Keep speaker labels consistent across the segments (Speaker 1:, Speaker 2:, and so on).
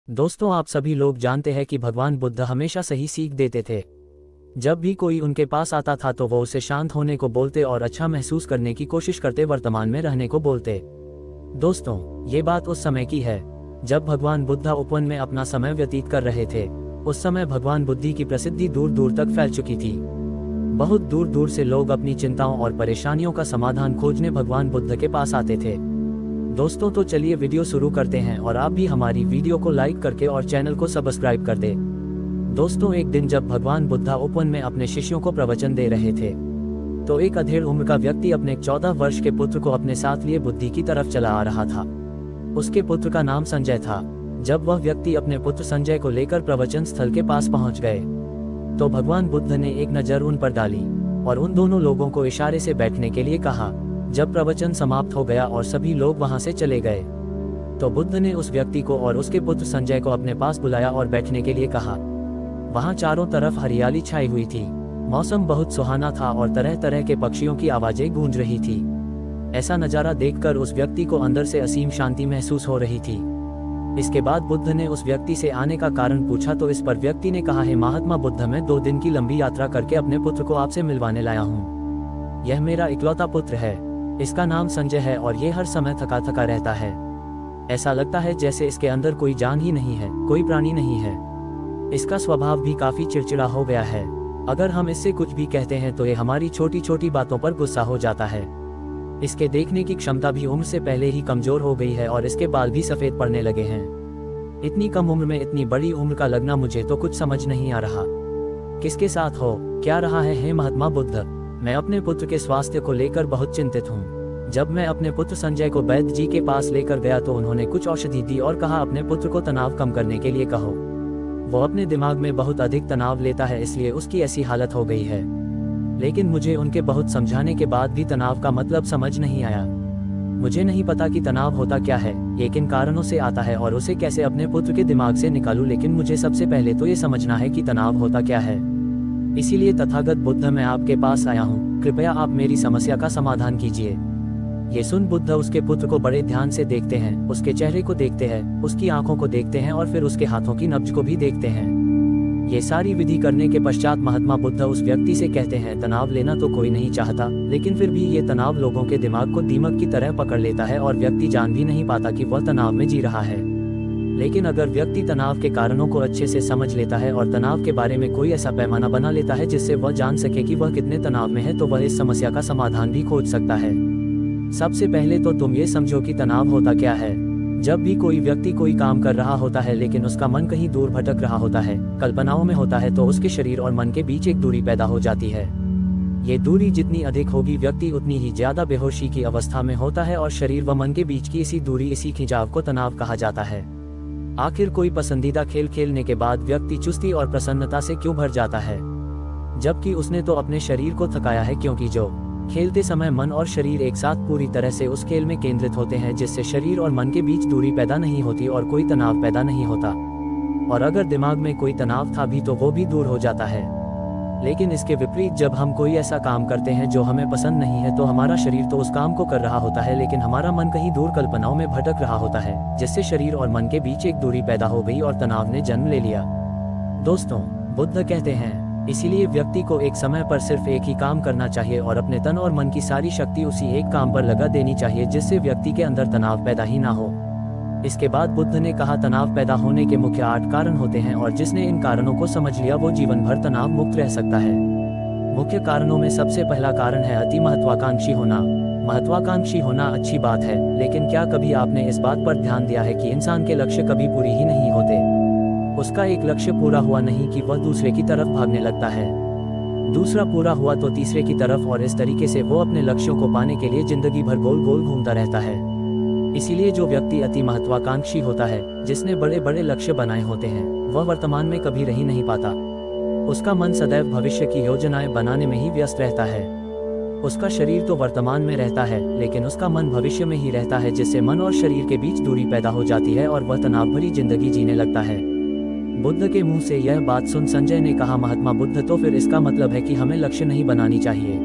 Speaker 1: दोस्तों, आप सभी लोग जानते हैं कि भगवान बुद्ध हमेशा सही सीख देते थे। जब भी कोई उनके पास आता था तो वो उसे शांत होने को बोलते और अच्छा महसूस करने की कोशिश करते, वर्तमान में रहने को बोलते। दोस्तों, ये बात उस समय की है जब भगवान बुद्ध उपवन में अपना समय व्यतीत कर रहे थे। उस समय भगवान बुद्ध की प्रसिद्धि दूर दूर तक फैल चुकी थी। बहुत दूर दूर से लोग अपनी चिंताओं और परेशानियों का समाधान खोजने भगवान बुद्ध के पास आते थे। दोस्तों, तो चलिए वीडियो शुरू करते हैं और आप भी हमारी वीडियो को लाइक करके और चैनल को सब्सक्राइब कर दें। दोस्तों, एक दिन जब भगवान बुद्धा उपवन में अपने शिष्यों को प्रवचन दे रहे थे तो एक अधेड़ उम्र का व्यक्ति अपने 14 वर्ष के पुत्र को अपने साथ लिए बुद्धि की तरफ चला आ रहा था। उसके पुत्र का नाम संजय था। जब वह व्यक्ति अपने पुत्र संजय को लेकर प्रवचन स्थल के पास पहुंच गए तो भगवान बुद्ध ने एक नजर उन पर डाली और उन दोनों लोगों को इशारे से बैठने के लिए कहा। जब प्रवचन समाप्त हो गया और सभी लोग वहां से चले गए तो बुद्ध ने उस व्यक्ति को और उसके पुत्र संजय को अपने पास बुलाया और बैठने के लिए कहा। वहां चारों तरफ हरियाली छाई हुई थी। मौसम बहुत सुहाना था और तरह तरह के पक्षियों की आवाजें गूंज रही थी। ऐसा नजारा देखकर उस व्यक्ति को अंदर से असीम शांति महसूस हो रही थी। इसके बाद बुद्ध ने उस व्यक्ति से आने का कारण पूछा तो इस पर व्यक्ति ने कहा, है महात्मा बुद्ध, मैं 2 दिन की लंबी यात्रा करके अपने पुत्र को आपसे मिलवाने लाया हूँ। यह मेरा इकलौता पुत्र है। इसका नाम संजय है और ये हर समय थका थका रहता है। ऐसा लगता है जैसे इसके अंदर कोई जान ही नहीं है, कोई प्राणी नहीं है। इसका स्वभाव भी काफी चिड़चिड़ा हो गया है। अगर हम इससे कुछ भी कहते हैं तो ये हमारी छोटी छोटी बातों पर गुस्सा हो जाता है। इसके देखने की क्षमता भी उम्र से पहले ही कमजोर हो गई है और इसके बाल भी सफेद पड़ने लगे हैं। इतनी कम उम्र में इतनी बड़ी उम्र का लगना मुझे तो कुछ समझ नहीं आ रहा। किसके साथ हो, क्या रहा है? हे महात्मा बुद्ध, मैं अपने पुत्र के स्वास्थ्य को लेकर बहुत चिंतित हूँ। जब मैं अपने पुत्र संजय को वैद्य जी के पास लेकर गया तो उन्होंने कुछ औषधि दी और कहा अपने पुत्र को तनाव कम करने के लिए कहो। वो अपने दिमाग में बहुत अधिक तनाव लेता है, इसलिए उसकी ऐसी हालत हो गई है। लेकिन मुझे उनके बहुत समझाने के बाद भी तनाव का मतलब समझ नहीं आया। मुझे नहीं पता कि तनाव होता क्या है, ये किन कारणों से आता है और उसे कैसे अपने पुत्र के दिमाग से निकालूं। लेकिन मुझे सबसे पहले तो ये समझना है कि तनाव होता क्या है। इसीलिए तथागत बुद्ध, मैं आपके पास आया हूँ। कृपया आप मेरी समस्या का समाधान कीजिए। ये सुन बुद्ध उसके पुत्र को बड़े ध्यान से देखते हैं, उसके चेहरे को देखते हैं, उसकी आंखों को देखते हैं और फिर उसके हाथों की नब्ज को भी देखते हैं। ये सारी विधि करने के पश्चात महात्मा बुद्ध उस व्यक्ति से कहते हैं, तनाव लेना तो कोई नहीं चाहता, लेकिन फिर भी ये तनाव लोगों के दिमाग को दीमक की तरह पकड़ लेता है और व्यक्ति जान भी नहीं पाता कि वह तनाव में जी रहा है। लेकिन अगर व्यक्ति तनाव के कारणों को अच्छे से समझ लेता है और तनाव के बारे में कोई ऐसा पैमाना बना लेता है जिससे वह जान सके कि वह कितने तनाव में है, तो वह इस समस्या का समाधान भी खोज सकता है। सबसे पहले तो तुम ये समझो कि तनाव होता क्या है। जब भी कोई व्यक्ति कोई काम कर रहा होता है लेकिन उसका मन कहीं दूर भटक रहा होता है, कल्पनाओं में होता है, तो उसके शरीर और मन के बीच एक दूरी पैदा हो जाती है। ये दूरी जितनी अधिक होगी, व्यक्ति उतनी ही ज्यादा बेहोशी की अवस्था में होता है और शरीर व मन के बीच की इसी दूरी, इसी खिंचाव को तनाव कहा जाता है। आखिर कोई पसंदीदा खेल खेलने के बाद व्यक्ति चुस्ती और प्रसन्नता से क्यों भर जाता है, जबकि उसने तो अपने शरीर को थकाया है। क्योंकि जो खेलते समय मन और शरीर एक साथ पूरी तरह से उस खेल में केंद्रित होते हैं, जिससे शरीर और मन के बीच दूरी पैदा नहीं होती और कोई तनाव पैदा नहीं होता। और अगर दिमाग में कोई तनाव था भी तो वो भी दूर हो जाता है। लेकिन इसके विपरीत, जब हम कोई ऐसा काम करते हैं जो हमें पसंद नहीं है तो हमारा शरीर तो उस काम को कर रहा होता है, लेकिन हमारा मन कहीं दूर कल्पनाओं में भटक रहा होता है, जिससे शरीर और मन के बीच एक दूरी पैदा हो गई और तनाव ने जन्म ले लिया। दोस्तों, बुद्ध कहते हैं, इसीलिए व्यक्ति को एक समय पर सिर्फ एक ही काम करना चाहिए और अपने तन और मन की सारी शक्ति उसी एक काम पर लगा देनी चाहिए, जिससे व्यक्ति के अंदर तनाव पैदा ही ना हो। इसके बाद बुद्ध ने कहा, तनाव पैदा होने के मुख्य 8 कारण होते हैं और जिसने इन कारणों को समझ लिया वो जीवन भर तनाव मुक्त रह सकता है। मुख्य कारणों में सबसे पहला कारण है अति महत्वाकांक्षी होना। महत्वाकांक्षी होना अच्छी बात है, लेकिन क्या कभी आपने इस बात पर ध्यान दिया है कि इंसान के लक्ष्य कभी पूरी ही नहीं होते। उसका एक लक्ष्य पूरा हुआ नहीं कि वह दूसरे की तरफ भागने लगता है, दूसरा पूरा हुआ तो तीसरे की तरफ, और इस तरीके से वो अपने लक्ष्यों को पाने के लिए जिंदगी भर गोल गोल घूमता रहता है। इसीलिए जो व्यक्ति अति महत्वाकांक्षी होता है, जिसने बड़े बड़े लक्ष्य बनाए होते हैं, वह वर्तमान में कभी रह ही नहीं पाता। उसका मन सदैव भविष्य की योजनाएं बनाने में ही व्यस्त रहता है। उसका शरीर तो वर्तमान में रहता है, लेकिन उसका मन भविष्य में ही रहता है, जिससे मन और शरीर के बीच दूरी पैदा हो जाती है और वह तनाव भरी जिंदगी जीने लगता है। बुद्ध के मुंह से यह बात सुन संजय ने कहा, महात्मा बुद्ध, तो फिर इसका मतलब है कि हमें लक्ष्य नहीं बनानी चाहिए,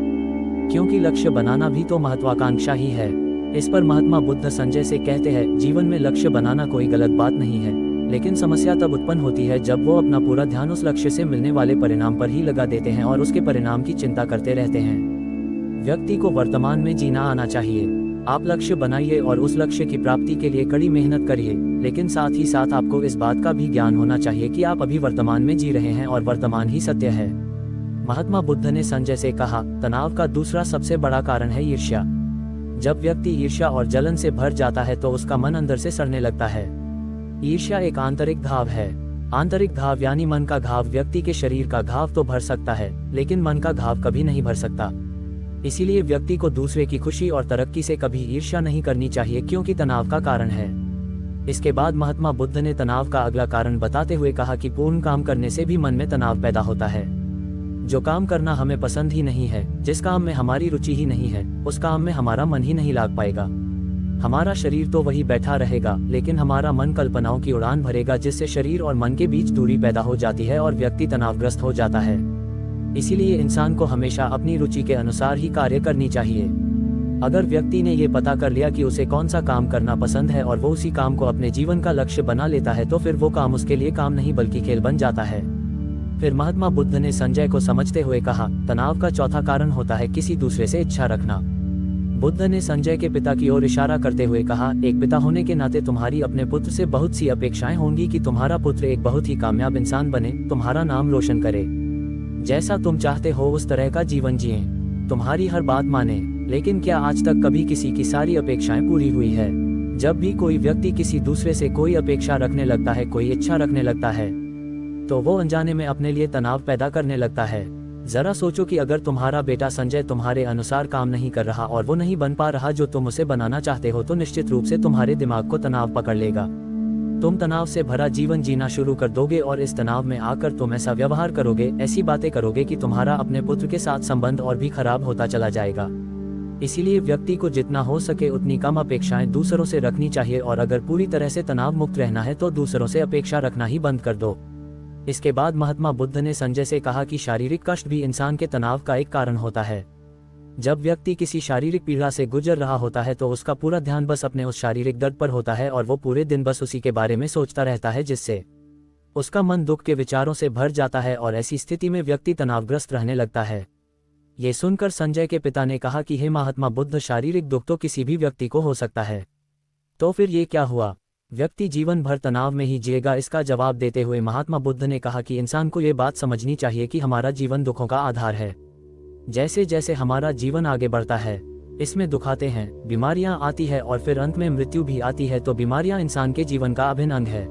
Speaker 1: क्योंकि लक्ष्य बनाना भी तो महत्वाकांक्षा ही है। इस पर महात्मा बुद्ध संजय से कहते हैं, जीवन में लक्ष्य बनाना कोई गलत बात नहीं है, लेकिन समस्या तब उत्पन्न होती है जब वो अपना पूरा ध्यान उस लक्ष्य से मिलने वाले परिणाम पर ही लगा देते हैं और उसके परिणाम की चिंता करते रहते हैं। व्यक्ति को वर्तमान में जीना आना चाहिए। आप लक्ष्य बनाइए और उस लक्ष्य की प्राप्ति के लिए कड़ी मेहनत करिए, लेकिन साथ ही साथ आपको इस बात का भी ज्ञान होना चाहिए कि आप अभी वर्तमान में जी रहे हैं और वर्तमान ही सत्य है। महात्मा बुद्ध ने संजय से कहा, तनाव का दूसरा सबसे बड़ा कारण है ईर्ष्या। जब व्यक्ति ईर्ष्या और जलन से भर जाता है तो उसका मन अंदर से सड़ने लगता है। ईर्ष्या एक आंतरिक घाव है। आंतरिक घाव यानी मन का घाव। व्यक्ति के शरीर का घाव तो भर सकता है, लेकिन मन का घाव कभी नहीं भर सकता। इसीलिए व्यक्ति को दूसरे की खुशी और तरक्की से कभी ईर्ष्या नहीं करनी चाहिए, क्योंकि तनाव का कारण है। इसके बाद महात्मा बुद्ध ने तनाव का अगला कारण बताते हुए कहा कि पूर्ण काम करने से भी मन में तनाव पैदा होता है। जो काम करना हमें पसंद ही नहीं है, जिस काम में हमारी रुचि ही नहीं है, उस काम में हमारा मन ही नहीं लग पाएगा। हमारा शरीर तो वही बैठा रहेगा, लेकिन हमारा मन कल्पनाओं की उड़ान भरेगा, जिससे शरीर और मन के बीच दूरी पैदा हो जाती है और व्यक्ति तनावग्रस्त हो जाता है। इसीलिए इंसान को हमेशा अपनी रुचि के अनुसार ही कार्य करनी चाहिए। अगर व्यक्ति ने ये पता कर लिया कि उसे कौन सा काम करना पसंद है और वो उसी काम को अपने जीवन का लक्ष्य बना लेता है, तो फिर वो काम उसके लिए काम नहीं बल्कि खेल बन जाता है। फिर महात्मा बुद्ध ने संजय को समझते हुए कहा, तनाव का चौथा कारण होता है किसी दूसरे से इच्छा रखना। बुद्ध ने संजय के पिता की ओर इशारा करते हुए कहा, एक पिता होने के नाते तुम्हारी अपने पुत्र से बहुत सी अपेक्षाएं होंगी कि तुम्हारा पुत्र एक बहुत ही कामयाब इंसान बने, तुम्हारा नाम रोशन करे, जैसा तुम चाहते हो उस तरह का जीवन जिए, तुम्हारी हर बात माने। लेकिन क्या आज तक कभी किसी की सारी अपेक्षाएं पूरी हुई है? जब भी कोई व्यक्ति किसी दूसरे से कोई अपेक्षा रखने लगता है, कोई इच्छा रखने लगता है, तो वो अनजाने में अपने लिए तनाव पैदा करने लगता है। जरा सोचो कि अगर तुम्हारा बेटा संजय तुम्हारे अनुसार काम नहीं कर रहा और वो नहीं बन पा रहा जो तुम उसे बनाना चाहते हो, तो निश्चित रूप से तुम्हारे दिमाग को तनाव पकड़ लेगा। तुम तनाव से भरा जीवन जीना शुरू कर दोगे और इस तनाव में आकर तुम ऐसा व्यवहार करोगे, ऐसी बातें करोगे कि तुम्हारा अपने पुत्र के साथ संबंध और भी खराब होता चला जाएगा। इसीलिए व्यक्ति को जितना हो सके उतनी कम अपेक्षाएं दूसरों से रखनी चाहिए, और अगर पूरी तरह से तनाव मुक्त रहना है तो दूसरों से अपेक्षा रखना ही बंद कर दो। इसके बाद महात्मा बुद्ध ने संजय से कहा कि शारीरिक कष्ट भी इंसान के तनाव का एक कारण होता है। जब व्यक्ति किसी शारीरिक पीड़ा से गुजर रहा होता है तो उसका पूरा ध्यान बस अपने उस शारीरिक दर्द पर होता है और वो पूरे दिन बस उसी के बारे में सोचता रहता है, जिससे उसका मन दुख के विचारों से भर जाता है और ऐसी स्थिति में व्यक्ति तनावग्रस्त रहने लगता है। ये सुनकर संजय के पिता ने कहा कि हे महात्मा बुद्ध, शारीरिक दुख तो किसी भी व्यक्ति को हो सकता है, तो फिर ये क्या हुआ? व्यक्ति जीवन भर तनाव में ही जिएगा? इसका जवाब देते हुए महात्मा बुद्ध ने कहा कि इंसान को ये बात समझनी चाहिए कि हमारा जीवन दुखों का आधार है। जैसे जैसे हमारा जीवन आगे बढ़ता है, इसमें दुख आते हैं, बीमारियां आती है और फिर अंत में मृत्यु भी आती है। तो बीमारियां इंसान के जीवन का अभिन्न अंग है,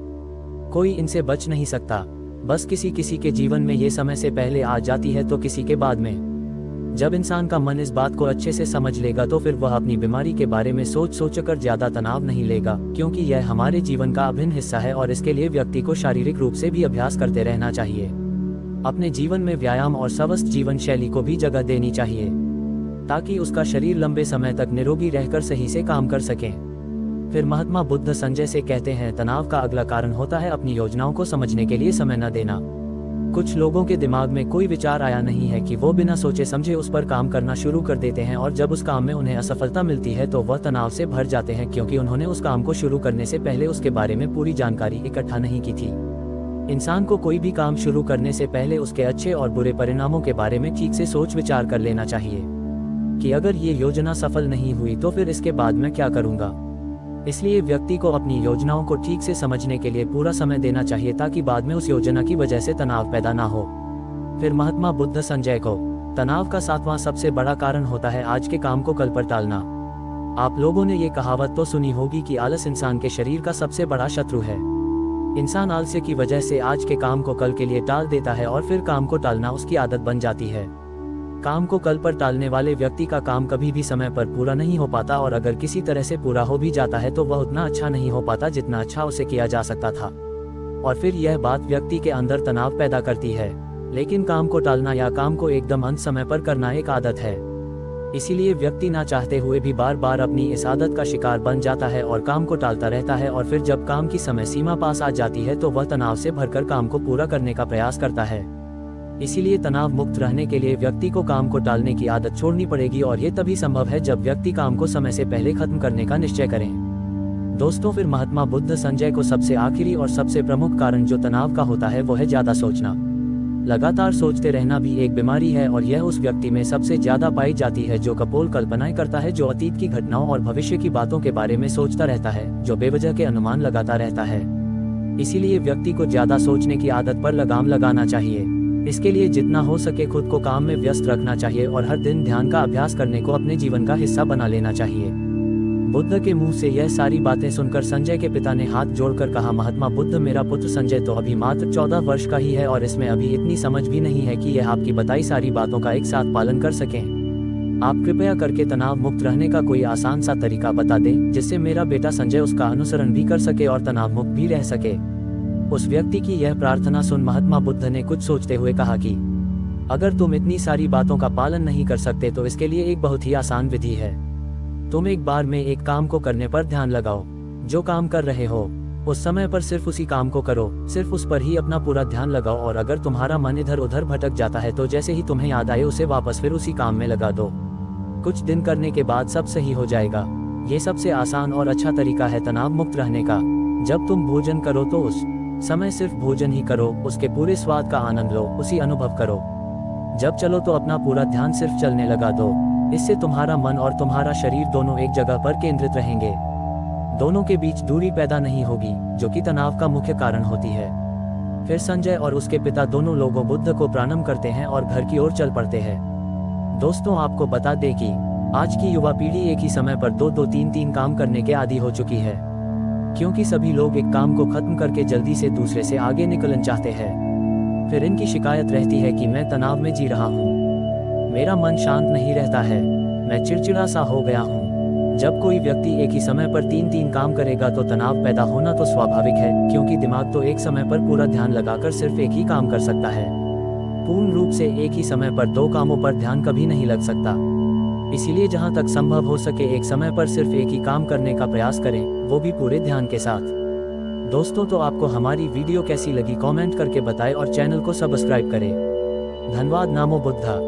Speaker 1: कोई इनसे बच नहीं सकता। बस किसी किसी के जीवन में ये समय से पहले आ जाती है तो किसी के बाद में। जब इंसान का मन इस बात को अच्छे से समझ लेगा तो फिर वह अपनी बीमारी के बारे में सोच कर ज्यादा तनाव नहीं लेगा, क्योंकि यह हमारे जीवन का अभिन्न हिस्सा है और इसके लिए व्यक्ति को शारीरिक रूप से भी अभ्यास करते रहना चाहिए। अपने जीवन में व्यायाम और स्वस्थ जीवन शैली को भी जगह देनी चाहिए, ताकि उसका शरीर लंबे समय तक निरोगी रहकर सही से काम कर सके। फिर महात्मा बुद्ध संजय से कहते हैं, तनाव का अगला कारण होता है अपनी योजनाओं को समझने के लिए समय न देना। कुछ लोगों के दिमाग में कोई विचार आया नहीं है कि वो बिना सोचे समझे उस पर काम करना शुरू कर देते हैं, और जब उस काम में उन्हें असफलता मिलती है तो वह तनाव से भर जाते हैं, क्योंकि उन्होंने उस काम को शुरू करने से पहले उसके बारे में पूरी जानकारी इकट्ठा नहीं की थी। इंसान को कोई भी काम शुरू करने से पहले उसके अच्छे और बुरे परिणामों के बारे में ठीक से सोच विचार कर लेना चाहिए कि अगर ये योजना सफल नहीं हुई तो फिर इसके बाद मैं क्या करूँगा। इसलिए व्यक्ति को अपनी योजनाओं को ठीक से समझने के लिए पूरा समय देना चाहिए, ताकि बाद में उस योजना की वजह से तनाव पैदा ना हो। फिर महात्मा बुद्ध संजय को तनाव का सातवां सबसे बड़ा कारण होता है आज के काम को कल पर टालना। आप लोगों ने ये कहावत तो सुनी होगी कि आलस इंसान के शरीर का सबसे बड़ा शत्रु है। इंसान आलस्य की वजह से आज के काम को कल के लिए टाल देता है और फिर काम को टालना उसकी आदत बन जाती है। काम को कल पर टालने वाले व्यक्ति का काम कभी भी समय पर पूरा नहीं हो पाता, और अगर किसी तरह से पूरा हो भी जाता है तो वह उतना अच्छा नहीं हो पाता जितना अच्छा उसे किया जा सकता था, और फिर यह बात व्यक्ति के अंदर तनाव पैदा करती है। लेकिन काम को टालना या काम को एकदम अंत समय पर करना एक आदत है, इसीलिए व्यक्ति ना चाहते हुए भी बार बार अपनी इस आदत का शिकार बन जाता है और काम को टालता रहता है, और फिर जब काम की समय सीमा पास आ जाती है तो वह तनाव से भरकर काम को पूरा करने का प्रयास करता है। इसीलिए तनाव मुक्त रहने के लिए व्यक्ति को काम को टालने की आदत छोड़नी पड़ेगी, और ये तभी संभव है जब व्यक्ति काम को समय से पहले खत्म करने का निश्चय करें। दोस्तों फिर महात्मा बुद्ध संजय को सबसे आखिरी और सबसे प्रमुख कारण जो तनाव का होता है वो है ज्यादा सोचना। लगातार सोचते रहना भी एक बीमारी है और यह उस व्यक्ति में सबसे ज्यादा पाई जाती है जो कपोल कल्पनाएं करता है, जो अतीत की घटनाओं और भविष्य की बातों के बारे में सोचता रहता है, जो बेवजह के अनुमान लगाता रहता है। इसीलिए व्यक्ति को ज्यादा सोचने की आदत पर लगाम लगाना चाहिए। इसके लिए जितना हो सके खुद को काम में व्यस्त रखना चाहिए और हर दिन ध्यान का अभ्यास करने को अपने जीवन का हिस्सा बना लेना चाहिए। बुद्ध के मुंह से यह सारी बातें सुनकर संजय के पिता ने हाथ जोड़कर कहा, महात्मा बुद्ध, मेरा पुत्र संजय तो अभी मात्र 14 वर्ष का ही है और इसमें अभी इतनी समझ भी नहीं है कि यह आपकी बताई सारी बातों का एक साथ पालन कर सकें। आप कृपया करके तनाव मुक्त रहने का कोई आसान सा तरीका बता दें जिससे मेरा बेटा संजय उसका अनुसरण भी कर सके और तनाव मुक्त भी रह सके। उस व्यक्ति की यह प्रार्थना सुन महात्मा बुद्ध ने कुछ सोचते हुए कहा कि अगर तुम इतनी सारी बातों का पालन नहीं कर सकते तो इसके लिए एक बहुत ही आसान विधि है। तुम एक बार में एक काम को करने पर ध्यान लगाओ। जो काम कर रहे हो उस समय पर सिर्फ उसी काम को करो, सिर्फ उस पर ही अपना पूरा ध्यान लगाओ और अगर तुम्हारा मन इधर उधर भटक जाता है तो जैसे ही तुम्हें याद आए उसे वापस फिर उसी काम में लगा दो। कुछ दिन करने के बाद सब सही हो जाएगा। ये सबसे आसान और अच्छा तरीका है तनाव मुक्त रहने का। जब तुम भोजन करो तो उस समय सिर्फ भोजन ही करो, उसके पूरे स्वाद का आनंद लो, उसी अनुभव करो। जब चलो तो अपना पूरा ध्यान सिर्फ चलने लगा दो। इससे तुम्हारा मन और तुम्हारा शरीर दोनों एक जगह पर केंद्रित रहेंगे। दोनों के बीच दूरी पैदा नहीं होगी जो कि तनाव का मुख्य कारण होती है। फिर संजय और उसके पिता दोनों लोगों बुद्ध को प्रणाम करते हैं और घर की ओर चल पड़ते हैं। दोस्तों आपको बता दें कि आज की युवा पीढ़ी एक ही समय पर 2-2, 3-3 काम करने के आदी हो चुकी है, क्योंकि सभी लोग एक काम को खत्म करके जल्दी से दूसरे से आगे निकलना चाहते हैं। फिर इनकी शिकायत रहती है कि मैं तनाव में जी रहा हूँ, मेरा मन शांत नहीं रहता है, मैं चिड़चिड़ा सा हो गया हूँ। जब कोई व्यक्ति एक ही समय पर 3-3 काम करेगा तो तनाव पैदा होना तो स्वाभाविक है, क्योंकि दिमाग तो एक समय पर पूरा ध्यान लगाकर सिर्फ एक ही काम कर सकता है। पूर्ण रूप से एक ही समय पर 2 कामों पर ध्यान कभी नहीं लग सकता। इसीलिए जहाँ तक संभव हो सके एक समय पर सिर्फ एक ही काम करने का प्रयास करें, वो भी पूरे ध्यान के साथ। दोस्तों तो आपको हमारी वीडियो कैसी लगी कमेंट करके बताएं और चैनल को सब्सक्राइब करें। धन्यवाद। नमो बुद्धा।